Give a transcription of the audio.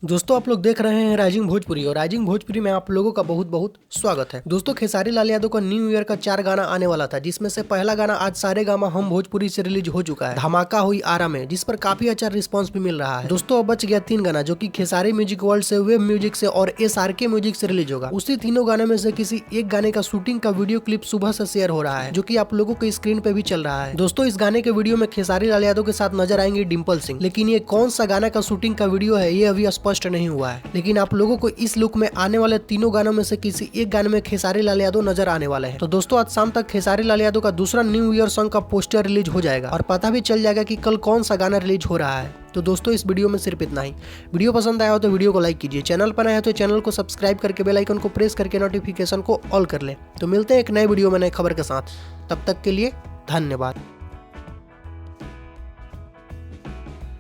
दोस्तों आप लोग देख रहे हैं राइजिंग भोजपुरी और राइजिंग भोजपुरी में आप लोगों का बहुत बहुत स्वागत है। दोस्तों खेसारी लाल यादव का न्यू ईयर का 4 गाना आने वाला था, जिसमें से पहला गाना आज सारे गामा हम भोजपुरी से रिलीज हो चुका है, धमाका हुई आरा में, जिस पर काफी अच्छा रिस्पांस भी मिल रहा है। दोस्तों अब बच गया 3 गाना, जो कि खेसारी म्यूजिक वर्ल्ड से, वेब म्यूजिक से और SRK म्यूजिक से रिलीज होगा। उसी तीनों गाने में से किसी एक गाने का शूटिंग का वीडियो क्लिप सुबह से शेयर हो रहा है, जो की आप लोगों के स्क्रीन पे भी चल रहा है। दोस्तों इस गाने के वीडियो में खेसारी लाल यादव के साथ नजर आएंगे डिम्पल सिंह, लेकिन ये कौन सा गाना का शूटिंग का वीडियो है ये अभी स्पष्ट नहीं हुआ है। लेकिन आप लोगों को इस लुक में आने वाले तीनों गानों में से किसी एक गाने में खेसारी लाल यादव नजर आने वाले हैं। तो दोस्तों आज शाम तक खेसारी लाल यादव का दूसरा न्यू ईयर सॉन्ग का पोस्टर रिलीज हो जाएगा और पता भी चल जाएगा कि कल कौन सा गाना रिलीज हो रहा है। तो दोस्तों इस वीडियो में सिर्फ इतना ही। वीडियो पसंद आया हो तो वीडियो को लाइक कीजिए, चैनल पर आया हो तो चैनल को सब्सक्राइब करके बेल आइकन को प्रेस करके नोटिफिकेशन को ऑल कर ले। तो मिलते हैं एक नए वीडियो में नए खबर के साथ, तब तक के लिए धन्यवाद।